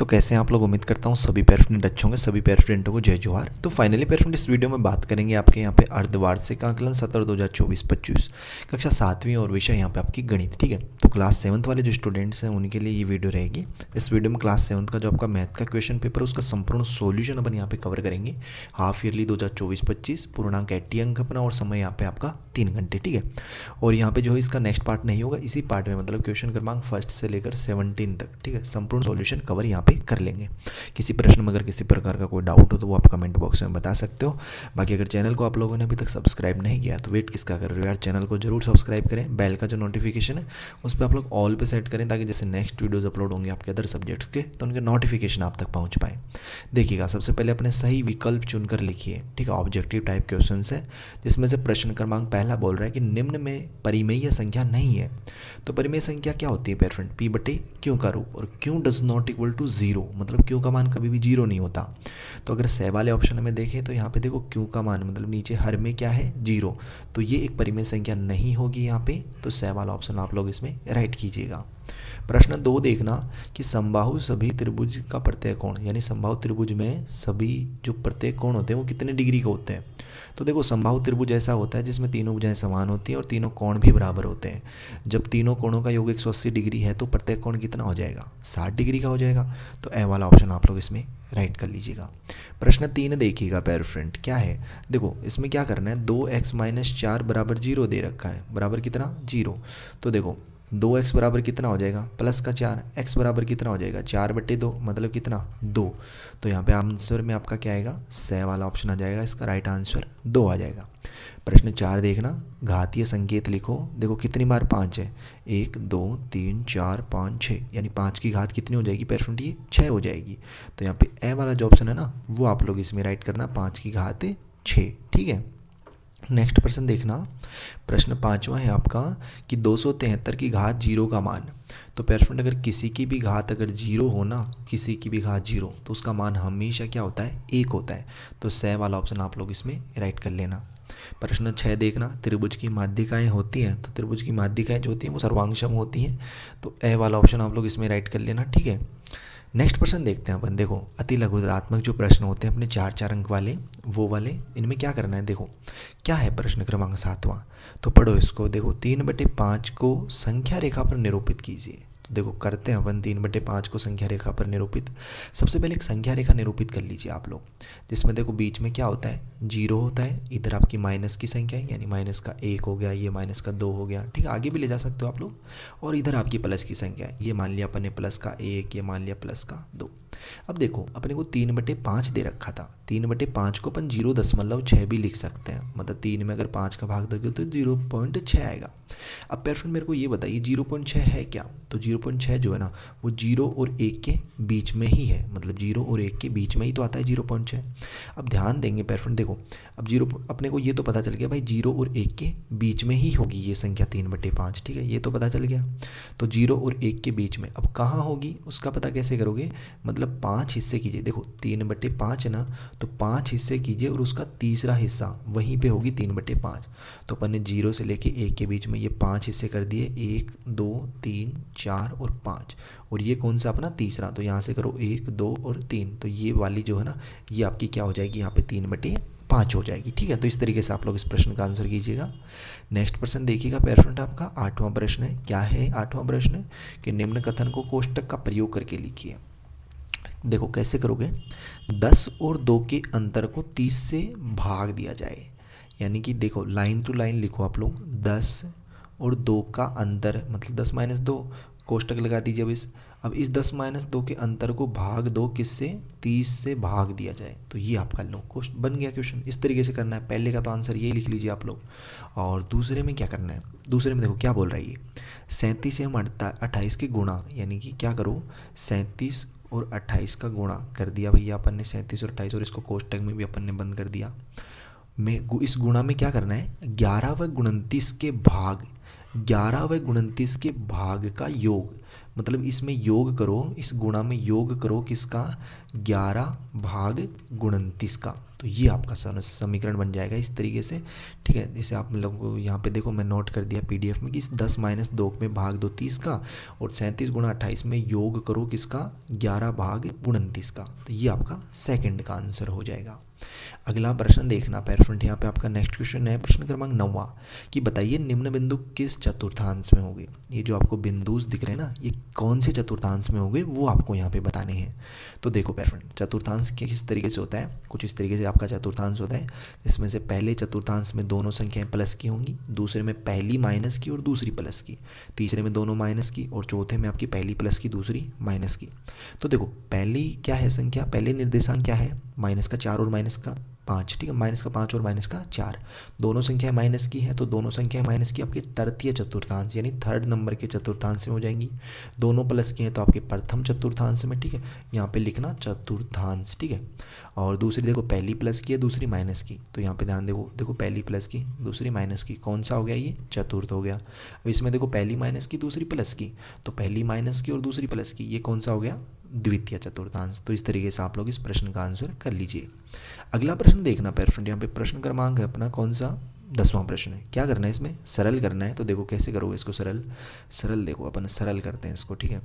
तो कैसे हैं आप लोग। उम्मीद करता हूँ सभी पेयर स्टूडेंट अच्छे होंगे। सभी पेयर स्टूडेंटों को जय जोहार। तो फाइनली पेयर स्टूडेंट इस वीडियो में बात करेंगे आपके यहाँ पे अर्धवार्षिक आकलन सत्र 2024-25 कक्षा 7वीं और विषय यहाँ पे आपकी गणित। ठीक है, तो क्लास 7th वाले जो स्टूडेंट्स हैं उनके लिए ये वीडियो रहेगी। इस वीडियो में क्लास 7th का जो आपका मैथ का क्वेश्चन पेपर है उसका संपूर्ण सोल्यूशन अपन यहाँ पे कवर करेंगे। हाफ ईयरली 2024-25 पूर्णांक 80 अंक अपना और समय यहाँ पे आपका 3 घंटे। ठीक है, और यहाँ पे जो है इसका नेक्स्ट पार्ट नहीं होगा, इसी पार्ट में मतलब क्वेश्चन क्रमांक 1 से लेकर 17 तक। ठीक है, संपूर्ण सॉल्यूशन कवर यहाँ पे कर लेंगे। किसी प्रश्न में अगर किसी प्रकार का कोई डाउट हो तो वो आप कमेंट बॉक्स में बता सकते हो। बाकी अगर चैनल को आप लोगों ने अभी तक सब्सक्राइब नहीं किया तो वेट किसका कर रहे हो यार, चैनल को जरूर सब्सक्राइब करें। बेल का जो नोटिफिकेशन है उस पर आप लोग ऑल पे सेट करें ताकि जैसे नेक्स्ट वीडियोज़ अपलोड होंगे आपके अदर सब्जेक्ट्स के तो उनके नोटिफिकेशन आप तक पहुँच पाए। देखिएगा, सबसे पहले अपने सही विकल्प चुनकर लिखिए। ठीक है, ऑब्जेक्टिव टाइप क्वेश्चन है जिसमें से प्रश्न क्रमांक पहला बोल रहा है कि निम्न में परिमेय संख्या नहीं है। तो परिमेय संख्या क्या होती है पेयर फ्रेंड? पी बटे क्यों का रूप, और क्यों does not equal to zero, मतलब क्यों का मान कभी भी जीरो नहीं होता। तो अगर सह वाले ऑप्शन में देखें तो यहाँ पे देखो क्यों का मान मतलब नीचे हर में क्या है, जीरो, तो ये एक परिमेय संख्या नहीं होगी यहाँ पे। तो सह वाला ऑप्शन आप लोग इसमें राइट कीजिएगा। प्रश्न 2 देखना कि समबाहु सभी त्रिभुज का प्रत्येक कोण, यानी समबाहु त्रिभुज में सभी जो प्रत्येक कोण होते हैं वो कितने डिग्री के होते हैं। तो देखो समबाहु त्रिभुज ऐसा होता है जिसमें तीनों भुजाएं समान होती हैं और तीनों कोण भी बराबर होते हैं। जब तीनों कोणों का योग 180 डिग्री है तो प्रत्येक कोण कितना हो जाएगा, 60 डिग्री का हो जाएगा। तो ए वाला ऑप्शन आप लोग इसमें राइट कर लीजिएगा। प्रश्न 3 देखिएगा पेयर फ्रेंड, क्या है देखो इसमें क्या करना है, 2x-4 बराबर 0 दे रखा है, बराबर कितना, 0। तो देखो 2x बराबर कितना हो जाएगा, प्लस का 4, x बराबर कितना हो जाएगा, 4/2 मतलब कितना, 2। तो यहाँ पे आंसर में आपका क्या आएगा, सह वाला ऑप्शन आ जाएगा, इसका राइट आंसर 2 आ जाएगा। प्रश्न 4 देखना, घातीय संकेत लिखो। देखो कितनी बार 5 है, 1 2 3 4 5 6, यानी 5 की घात कितनी हो जाएगी पेयर फ्रेंड, ये 6 हो जाएगी। तो यहाँ पे ए वाला जो ऑप्शन है ना वो आप लोग इसमें राइट करना, 5 की घात 6। ठीक है, नेक्स्ट प्रश्न देखना, प्रश्न 5वां है आपका कि 273 की घात 0 का मान। तो पेयर फ्रेंड अगर किसी की भी घात अगर 0 हो ना, किसी की भी घात 0, तो उसका मान हमेशा क्या होता है, 1 होता है। तो सह वाला ऑप्शन आप लोग इसमें राइट कर लेना। प्रश्न 6 देखना, त्रिभुज की माध्यिकाएँ होती हैं, तो त्रिभुज की माध्यिकाएँ जो होती हैं वो सर्वांगसम होती हैं। तो ए वाला ऑप्शन आप लोग इसमें राइट कर लेना। ठीक है, नेक्स्ट प्रश्न देखते हैं अपन। देखो अति लघुत्तरात्मक जो प्रश्न होते हैं अपने 4-4 अंक वाले, वो वाले इनमें क्या करना है, देखो क्या है प्रश्न क्रमांक 7वां, तो पढ़ो इसको। देखो 3/5 को संख्या रेखा पर निरूपित कीजिए। तो देखो करते हैं अपन 3/5 को संख्या रेखा पर निरूपित। सबसे पहले एक संख्या रेखा निरूपित कर लीजिए आप लोग, जिसमें देखो बीच में क्या होता है, 0 होता है, इधर आपकी माइनस की संख्या है यानी माइनस का 1 हो गया, ये माइनस का 2 हो गया। ठीक है, आगे भी ले जा सकते हो आप लोग। और इधर आपकी प्लस की संख्या है, ये मान लिया अपन ने प्लस का 1, ये मान लिया प्लस का 2। अब देखो अपने को 3/5 दे रखा था, 3/5 को अपन 0.6 भी लिख सकते हैं, मतलब 3 में अगर 5 का भाग दोगे तो 0.6 आएगा। अब पेयर फ्रेंड मेरे को ये बताइए 0.6 है क्या, तो 0.6 जो है ना वो 0 और 1 के बीच में ही है, मतलब 0 और 1 के बीच में ही तो आता है 0.6। अब ध्यान देंगे पेयर फ्रेंड, देखो अब 0 अपने को ये तो पता चल गया भाई 0 और 1 के बीच में ही होगी ये संख्या 3/5। ठीक है, ये तो पता चल गया। तो 0 और 1 के बीच में अब कहाँ होगी उसका पता कैसे करोगे, मतलब 5 हिस्से कीजिए। देखो 3/5 है ना, तो 5 हिस्से कीजिए और उसका तीसरा हिस्सा वहीं पे होगी 3/5। तो अपन ने 0 से लेके 1 के बीच में ये 5 हिस्से कर दिए, 1 2 3 4 और 5, और ये कौन सा अपना तीसरा, तो यहाँ से करो 1 2 और 3, तो ये वाली जो है ना ये आपकी क्या हो जाएगी, यहाँ पे 3/5 हो जाएगी। ठीक है, तो इस तरीके से आप लोग इस प्रश्न का आंसर कीजिएगा। नेक्स्ट प्रश्न देखिएगा पेयर फ्रेंड, आपका 8वां प्रश्न है। क्या है 8वां प्रश्न, कि निम्न कथन को कोष्टक का प्रयोग करके लिखिए। देखो कैसे करोगे, 10 और 2 के अंतर को 30 से भाग दिया जाए, यानी कि देखो लाइन टू लाइन लिखो आप लोग, 10 और 2 का अंतर मतलब 10 - 2 कोष्टक लगा दीजिए। अब इस 10 - 2 के अंतर को भाग दो किससे, 30 से भाग दिया जाए। तो ये आपका लो क्वेश्चन बन गया। क्वेश्चन इस तरीके से करना है, पहले का तो आंसर यही लिख लीजिए आप लोग। और दूसरे में क्या करना है, दूसरे में देखो क्या बोल रहा है ये, 37 से हम 28 के गुणा, यानी कि क्या करो 37 और 28 का गुणा कर दिया भैया अपन ने, 37 और 28, और इसको कोष्टक में भी अपन ने बंद कर दिया। में इस गुणा में क्या करना है, 11 व 29 के भाग, 11 व 29 के भाग का योग, मतलब इसमें योग करो, इस गुणा में योग करो किसका, 11 भाग 29 का। तो ये आपका समीकरण बन जाएगा इस तरीके से, ठीक है। जैसे आप लोगों को यहाँ पे देखो मैं नोट कर दिया PDF में कि 10 - 2 में भाग दो 30 का, और 37 × 28 में योग करो किसका, 11 भाग 29 का। तो ये आपका सेकंड का आंसर हो जाएगा। अगला प्रश्न देखना पेरफ्रेंड, यहाँ पे आपका नेक्स्ट क्वेश्चन है प्रश्न क्रमांक 9 कि बताइए निम्न बिंदु किस चतुर्थांश में होंगे। ये जो आपको बिंदुस दिख रहे हैं ना, ये कौन से चतुर्थांश में होंगे वो आपको यहाँ पे बताने हैं। तो देखो पेरफ्रेंड, चतुर्थांश किस तरीके से होता है, कुछ इस तरीके से आपका चतुर्थांश होता है, जिसमें से पहले चतुर्थांश में दोनों संख्याएं प्लस की होंगी, दूसरे में पहली माइनस की और दूसरी प्लस की, तीसरे में दोनों माइनस की, और चौथे में आपकी पहली प्लस की दूसरी माइनस की। तो देखो पहली क्या है संख्या, पहले निर्देशांक क्या है, माइनस का 4 और माइनस का 5, ठीक है, माइनस का 5 और माइनस का 4, दोनों संख्याएं माइनस की है, तो दोनों संख्याएं माइनस की आपके तृतीय चतुर्थांश यानी थर्ड नंबर के चतुर्थांश में हो जाएंगी। दोनों प्लस की हैं तो आपके प्रथम चतुर्थांश में, ठीक है, यहाँ पे लिखना चतुर्थांश, ठीक है। और दूसरी देखो पहली प्लस की है, दूसरी माइनस की, तो यहाँ पे ध्यान देखो पहली प्लस की दूसरी माइनस की, कौन सा हो गया, ये चतुर्थ हो गया। अब इसमें देखो पहली माइनस की दूसरी प्लस की, तो पहली माइनस की और दूसरी प्लस की, ये कौन सा हो गया, द्वितीय चतुर्थांश। तो इस तरीके से आप लोग इस प्रश्न का आंसर कर लीजिए। अगला प्रश्न देखना पेरफ्रेंड, यहाँ पे प्रश्न क्रमांक है अपना कौन सा, 10वां प्रश्न है। क्या करना है इसमें, सरल करना है। तो देखो कैसे करोगे इसको सरल देखो अपन सरल करते हैं इसको, ठीक है।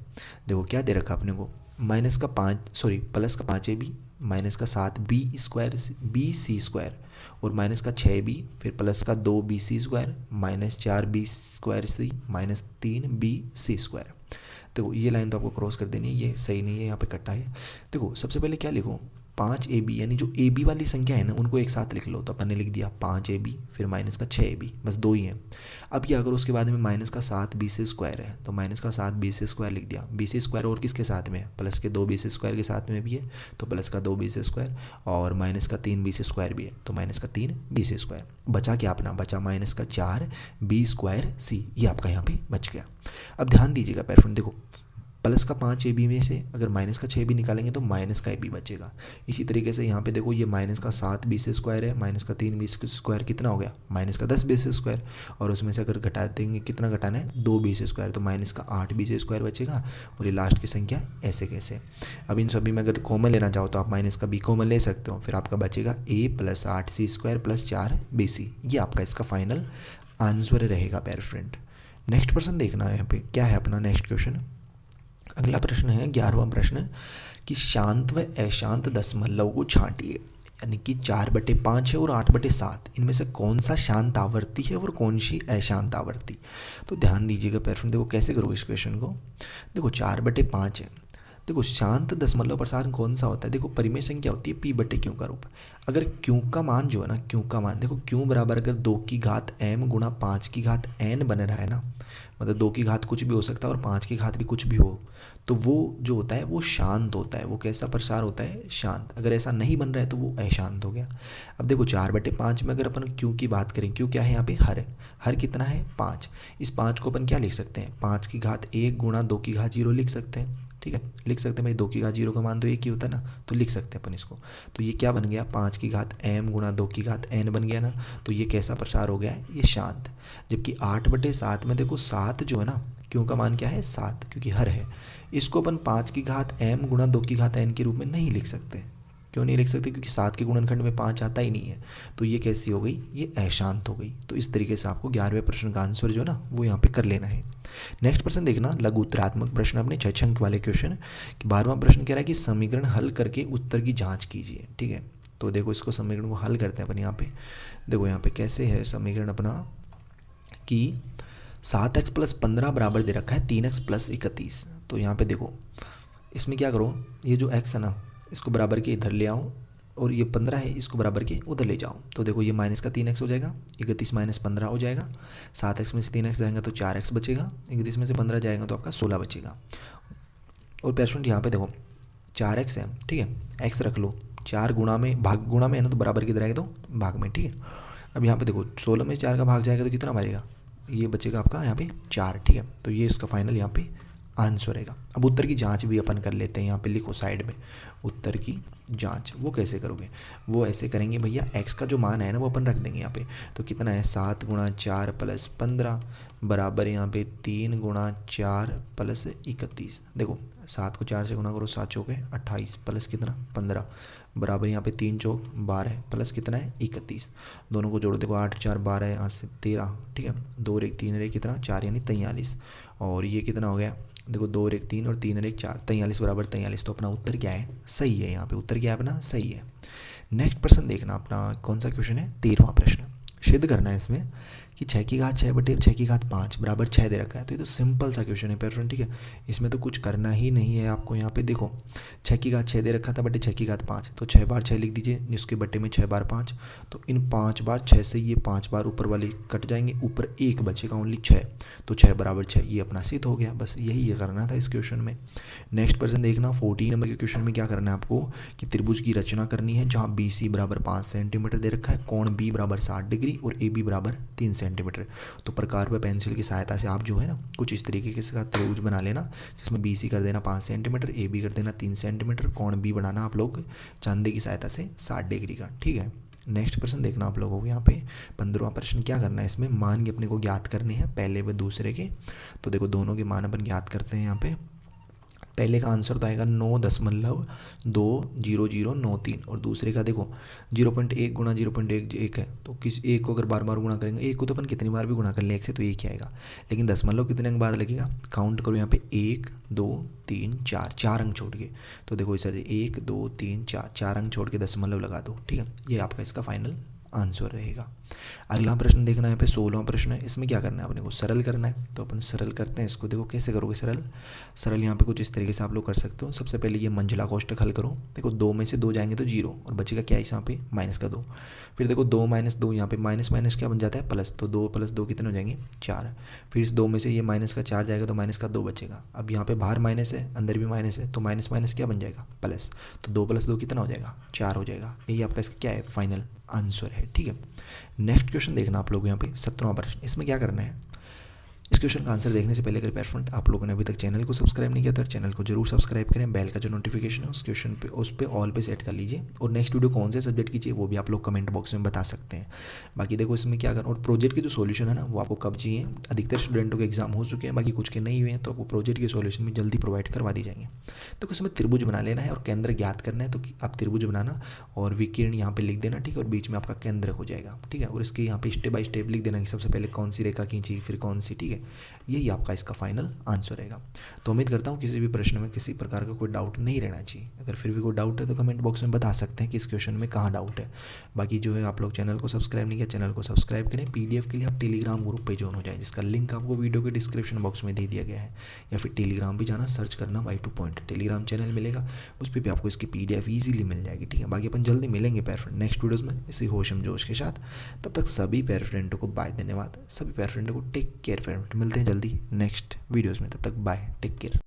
देखो क्या दे रखा अपने को, प्लस का 5ab, माइनस का 7b² bc² और माइनस का 6b, फिर प्लस का 2bc² minus 4b² minus 3bc²। देखो ये लाइन तो आपको क्रॉस कर देनी है, ये सही नहीं है, यहाँ पे कट्टा है। देखो सबसे पहले क्या लिखो, 5ab यानी जो ab वाली संख्या है ना उनको एक साथ लिख लो। तो अपन ने लिख दिया 5ab, फिर माइनस का 6ab, बस दो ही हैं। अब क्या करो, उसके बाद में माइनस का 7bc² है, तो माइनस का 7bc² लिख दिया। bc² और किसके साथ में है, प्लस के 2bc² के साथ में भी है, तो प्लस का 2bc² और माइनस का 3bc² भी है, तो माइनस का 3bc²। बचा क्या अपना, बचा माइनस का 4b²c, ये आपका यहाँ पे बच गया। अब ध्यान दीजिएगा पेरफ्रेंड, देखो प्लस का 5ab में से अगर माइनस का 6b निकालेंगे तो माइनस का ab बचेगा। इसी तरीके से यहाँ पे देखो ये माइनस का 7bc² है, माइनस का 3bc² कितना हो गया, माइनस का 10bc², और उसमें से अगर घटा देंगे कितना घटाना है, 2bc², तो माइनस का 8bc² बचेगा। और ये लास्ट की संख्या ऐसे कैसे। अब इन सभी में अगर कॉमन लेना चाहो तो आप माइनस का b कॉमन ले सकते हो, फिर आपका बचेगा a + 8c² + 4bc। ये आपका इसका फाइनल आंसर रहेगा पेयर फ्रेंड। नेक्स्ट प्रश्न देखना है यहाँ पे क्या है अपना नेक्स्ट क्वेश्चन। अगला प्रश्न है 11वां प्रश्न कि शांत व अशांत दशमलव को छांटिए, यानी कि 4/5 है और 8/7, इनमें से कौन सा शांत आवर्ती है और कौन सी अशांत आवर्ती। तो ध्यान दीजिएगा पेरफ्रेंड, देखो कैसे करोगे इस क्वेश्चन को। देखो 4/5 है, देखो शांत दशमलव प्रसारण कौन सा होता है, देखो परिमेय संख्या होती है p/q का रूप। अगर q का मान जो है ना, q का मान देखो q बराबर अगर 2m गुणा 5n बन रहा है ना, मतलब 2 की घात कुछ भी हो सकता है और 5 की घात भी कुछ भी हो, तो वो जो होता है वो शांत होता है। वो कैसा प्रसार होता है, शांत। अगर ऐसा नहीं बन रहा है तो वो अशांत हो गया। अब देखो 4/5 में अगर अपन q की बात करें, q क्या है यहाँ पे, हर कितना है 5। इस 5 को अपन क्या लिख सकते हैं, 5 की घात 1 गुणा 2 की घात 0 लिख सकते हैं, ठीक है, लिख सकते हैं भाई। 2 की घात 0 का मान तो 1 ही होता है ना, तो लिख सकते हैं अपन इसको। तो ये क्या बन गया, 5 की घात m गुणा 2 की घात n बन गया ना, तो ये कैसा प्रसार हो गया है, ये शांत। जबकि 8/7 में देखो 7 जो है ना, क्यों का मान क्या है 7, क्योंकि हर है। इसको अपन 5 की घात m गुणा 2 की घात n के रूप में नहीं लिख सकते। क्यों नहीं लिख सकते, क्योंकि 7 के गुणनखंड में 5 आता ही नहीं है। तो ये कैसी हो गई, ये अशांत हो गई। तो इस तरीके से आपको 11वें प्रश्न का आंसर जो है ना वो यहाँ पे कर लेना है। नेक्स्ट प्रश्न देखना, लघु उत्तरात्मक प्रश्न अपने 6 अंक वाले क्वेश्चन। 12वां प्रश्न कह रहा है कि समीकरण हल करके उत्तर की जाँच कीजिए, ठीक है। तो देखो इसको समीकरण को हल करते हैं अपन यहाँ पे। देखो यहाँ पे कैसे है समीकरण अपना कि 7x + 15 बराबर दे रखा है 3x + 31। तो यहाँ पे देखो इसमें क्या करो, ये जो x है ना इसको बराबर के इधर ले आओ, और ये 15 है इसको बराबर के उधर ले जाओ। तो देखो ये माइनस का 3x हो जाएगा, 31 - 15 हो जाएगा। 7x में से 3x जाएगा तो 4x बचेगा, 31 में से 15 जाएगा तो आपका 16 बचेगा। और पेशेंट यहाँ पे देखो 4x है, ठीक है, x रख लो, 4 गुणा में भाग गुणा में है ना, तो बराबर किधर आएगा तो भाग में, ठीक है। अब यहाँ पे देखो 16 में 4 का भाग जाएगा तो कितना बचेगा, ये बचेगा आपका यहाँ पे 4, ठीक है। तो ये इसका फाइनल यहाँ पे आंसर रहेगा। अब उत्तर की जांच भी अपन कर लेते हैं, यहाँ पे लिखो साइड में उत्तर की जांच। वो कैसे करोगे, वो ऐसे करेंगे भैया, x का जो मान है ना वो अपन रख देंगे यहाँ पे। तो कितना है 7 गुणा 4 प्लस 15 बराबर यहाँ पे 3 गुणा 4 प्लस 31। देखो 7 को 4 से गुणा करो, 7 चौके 28 प्लस कितना 15 बराबर यहाँ पे 3 चौक 12 प्लस कितना है 31। दोनों को जोड़ो, देखो 8 4 12 है, यहाँ से 13, ठीक है। 2 और 1 3 और 1 कितना 4 यानी 43। और ये कितना हो गया, देखो 2 और 1 3 और 3 और 1 4, 43 बराबर 43। तो अपना उत्तर क्या है, सही है। यहाँ पे उत्तर क्या है अपना, सही है। नेक्स्ट प्रश्न देखना, अपना कौन सा क्वेश्चन है, 13वां प्रश्न। सिद्ध करना है इसमें कि 6 की घात 6 बटे 6 की घात 5 बराबर 6 दे रखा है। तो ये तो सिंपल सा क्वेश्चन है पेरेंट, ठीक है। इसमें तो कुछ करना ही नहीं है आपको। यहाँ पे देखो 6 की घात 6 दे रखा था बटे 6 की घात 5, तो 6 बार 6 लिख दीजिए, जिसके बटे में 6 बार 5। तो इन 5 बार 6 से ये 5 बार ऊपर वाले कट जाएंगे, ऊपर 1 बचेगा ओनली 6। तो 6 बराबर 6 ये अपना सिद्ध हो गया। बस यही ये करना था इस क्वेश्चन में। नेक्स्ट प्रश्न देखना, 14 नंबर के क्वेश्चन में क्या करना है आपको कि त्रिभुज की रचना करनी है जहाँ बी सी बराबर 5 सेंटीमीटर दे रखा है, कोण बी बराबर 60 डिग्री और ए बी बराबर 3 सेंटीमीटर। तो प्रकार व पेंसिल की सहायता से आप जो है ना कुछ इस तरीके के इसका त्रिभुज बना लेना, जिसमें बी सी कर देना 5 सेंटीमीटर, ए बी कर देना 3 सेंटीमीटर, कोण बी बनाना आप लोग चांदी की सहायता से 60 डिग्री का, ठीक है। नेक्स्ट प्रश्न देखना आप लोगों को, यहाँ पे 15वां प्रश्न क्या करना है, इसमें मान के अपने को ज्ञात करने हैं पहले व दूसरे के। तो देखो दोनों के मान अपन ज्ञात करते हैं। यहाँ पे पहले का आंसर तो आएगा 9.2093 और दूसरे का देखो 0.1 गुणा 0.1 है। तो किस एक को अगर बार बार गुणा करेंगे, एक को तो अपन कितनी बार भी गुणा कर लें एक से, तो एक ही आएगा। लेकिन दशमलव कितने अंक बाद लगेगा, काउंट करो यहाँ पे 1 2 3 4, 4 अंक छोड़ के। तो देखो इस 1 2 3 4, 4 अंक छोड़ के दशमलव लगा दो, ठीक है। ये आपका इसका फाइनल आंसर रहेगा। अगला प्रश्न देखना है यहाँ पे 16वां प्रश्न है। इसमें क्या करना है अपने को, सरल करना है। तो अपन सरल करते हैं इसको। देखो कैसे करोगे सरल यहाँ पे कुछ इस तरीके से आप लोग कर सकते हो। सबसे पहले ये मंझला कोष्टक हल करो। देखो 2 में से 2 जाएंगे तो 0 और बचेगा क्या यहाँ पे माइनस का 2। फिर देखो 2 माइनस 2 यहाँ पे माइनस माइनस क्या बन जाता है प्लस, तो 2 प्लस 2 कितने हो जाएंगे 4। फिर इस 2 में से ये माइनस का 4 जाएगा तो माइनस का 2 बचेगा। अब यहाँ पे बाहर माइनस है अंदर भी माइनस है, तो माइनस माइनस क्या बन जाएगा प्लस, तो 2 प्लस 2 कितना हो जाएगा 4 हो जाएगा। यही आपका इसका क्या है फाइनल आंसर है, ठीक है। नेक्स्ट क्वेश्चन देखना आप लोग यहाँ पे 17वां प्रश्न। इसमें क्या करना है, इस क्वेश्चन का आंसर देखने से पहले अगर पेरेंट आप लोगों ने अभी तक चैनल को सब्सक्राइब नहीं किया तो चैनल को जरूर सब्सक्राइब करें। बेल का जो नोटिफिकेशन है उस क्वेश्चन पे उस पर ऑल पे सेट कर लीजिए। और नेक्स्ट वीडियो कौन से सब्जेक्ट की चाहिए वो भी आप लोग कमेंट बॉक्स में बता सकते हैं। बाकी देखो इसमें क्या करना, और प्रोजेक्ट की जो सोल्यूशन है ना वो आपको कब चाहिए, अधिकतर स्टूडेंटों के एग्जाम हो चुके हैं, बाकी कुछ के नहीं हुए हैं, तो आपको प्रोजेक्ट के सोल्यूशन में जल्दी प्रोवाइड करवा दी जाएंगे। तो उसमें त्रिभुज बना लेना है और केंद्र ज्ञात करना है। तो आप त्रिभुज बनाना और विकीर्ण यहाँ पे लिख देना, ठीक है, और बीच में आपका केंद्र हो जाएगा, ठीक है। और इसके यहाँ पे स्टेप बाय स्टेप लिख देना कि सबसे पहले कौन सी रेखा खींची फिर कौन सी, ठीक है। यही आपका इसका फाइनल आंसर रहेगा। तो उम्मीद करता हूँ किसी भी प्रश्न में किसी प्रकार का कोई डाउट नहीं रहना चाहिए। अगर फिर भी कोई डाउट है तो कमेंट बॉक्स में बता सकते हैं कि इस क्वेश्चन में कहाँ डाउट है। बाकी जो है आप लोग चैनल को सब्सक्राइब नहीं किया, चैनल को सब्सक्राइब करें। पीडीएफ के लिए आप टेलीग्राम ग्रुप पे ज्वाइन हो जाएं, जिसका लिंक आपको वीडियो के डिस्क्रिप्शन बॉक्स में दे दिया गया है। या फिर टेलीग्राम भी जाना, सर्च करना Y2 पॉइंट टेलीग्राम चैनल मिलेगा, उस पर भी आपको इसकी PDF ईजिली मिल जाएगी, ठीक है। बाकी अपन जल्दी मिलेंगे पैर फ्रेंड नेक्स्ट वीडियोज़ में इसी होशम जोश के साथ। तब तक सभी पैर फ्रेंडों को बाय, धन्यवाद। सभी पैर फ्रेंडों को टेक केयर फ्रेंड, मिलते हैं जल्दी नेक्स्ट वीडियोज़ में। तब तक बाय, टेक केयर।